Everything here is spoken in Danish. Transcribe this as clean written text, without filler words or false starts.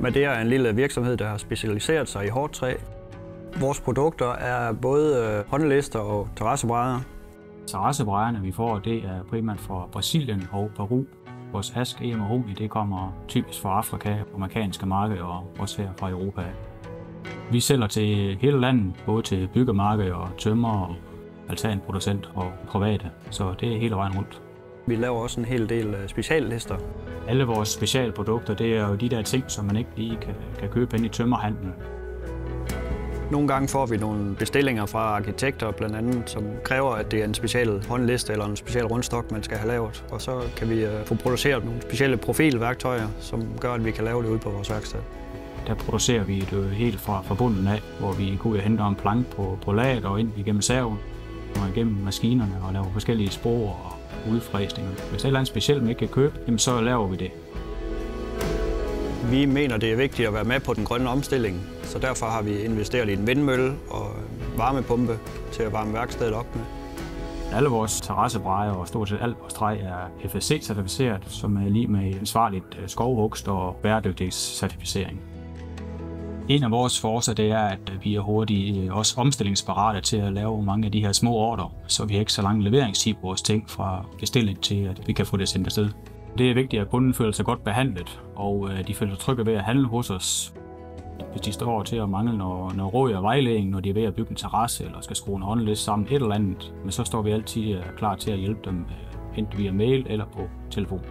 Madeira er en lille virksomhed, der har specialiseret sig i hårdt træ. Vores produkter er både håndlister og terrassebrædder. Terrassebrædderne, vi får, det er primært fra Brasilien og Peru. Vores ask mahogni, det kommer typisk fra Afrika, amerikanske markeder og også her fra Europa. Vi sælger til hele landet, både til byggemarkeder og tømrer og altanproducent og private, så det er hele vejen rundt. Vi laver også en hel del speciallister. Alle vores specialprodukter, det er jo de der ting, som man ikke lige kan købe ind i tømmerhandlen. Nogle gange får vi nogle bestillinger fra arkitekter blandt andet, som kræver, at det er en speciel håndliste eller en speciel rundstok, man skal have lavet. Og så kan vi få produceret nogle specielle profilværktøjer, som gør, at vi kan lave det ude på vores værksted. Der producerer vi det helt fra bunden af, hvor vi går ud og henter en plank på laget og ind igennem serven og igennem maskinerne og laver forskellige spor og udfræsninger. Hvis der er et eller andet specielt, man ikke kan købe, så laver vi det. Vi mener, det er vigtigt at være med på den grønne omstilling, så derfor har vi investeret i en vindmølle og varmepumpe til at varme værkstedet op med. Alle vores terrassebrædder og stort set alt vores træ er FSC-certificeret, som er lige med ansvarligt skovhugst og bæredygtighedscertificering. En af vores forcer, det er, at vi er hurtigt også omstillingsparate til at lave mange af de her små ordrer, så vi har ikke så lang leveringstid på vores ting fra bestilling til, at vi kan få det sendt afsted. Det er vigtigt, at kunden føler sig godt behandlet, og de føler sig trygge ved at handle hos os. Hvis de står til at mangle noget råd og vejledning, når de er ved at bygge en terrasse eller skal skrue en håndliste sammen et eller andet, men så står vi altid klar til at hjælpe dem enten via mail eller på telefon.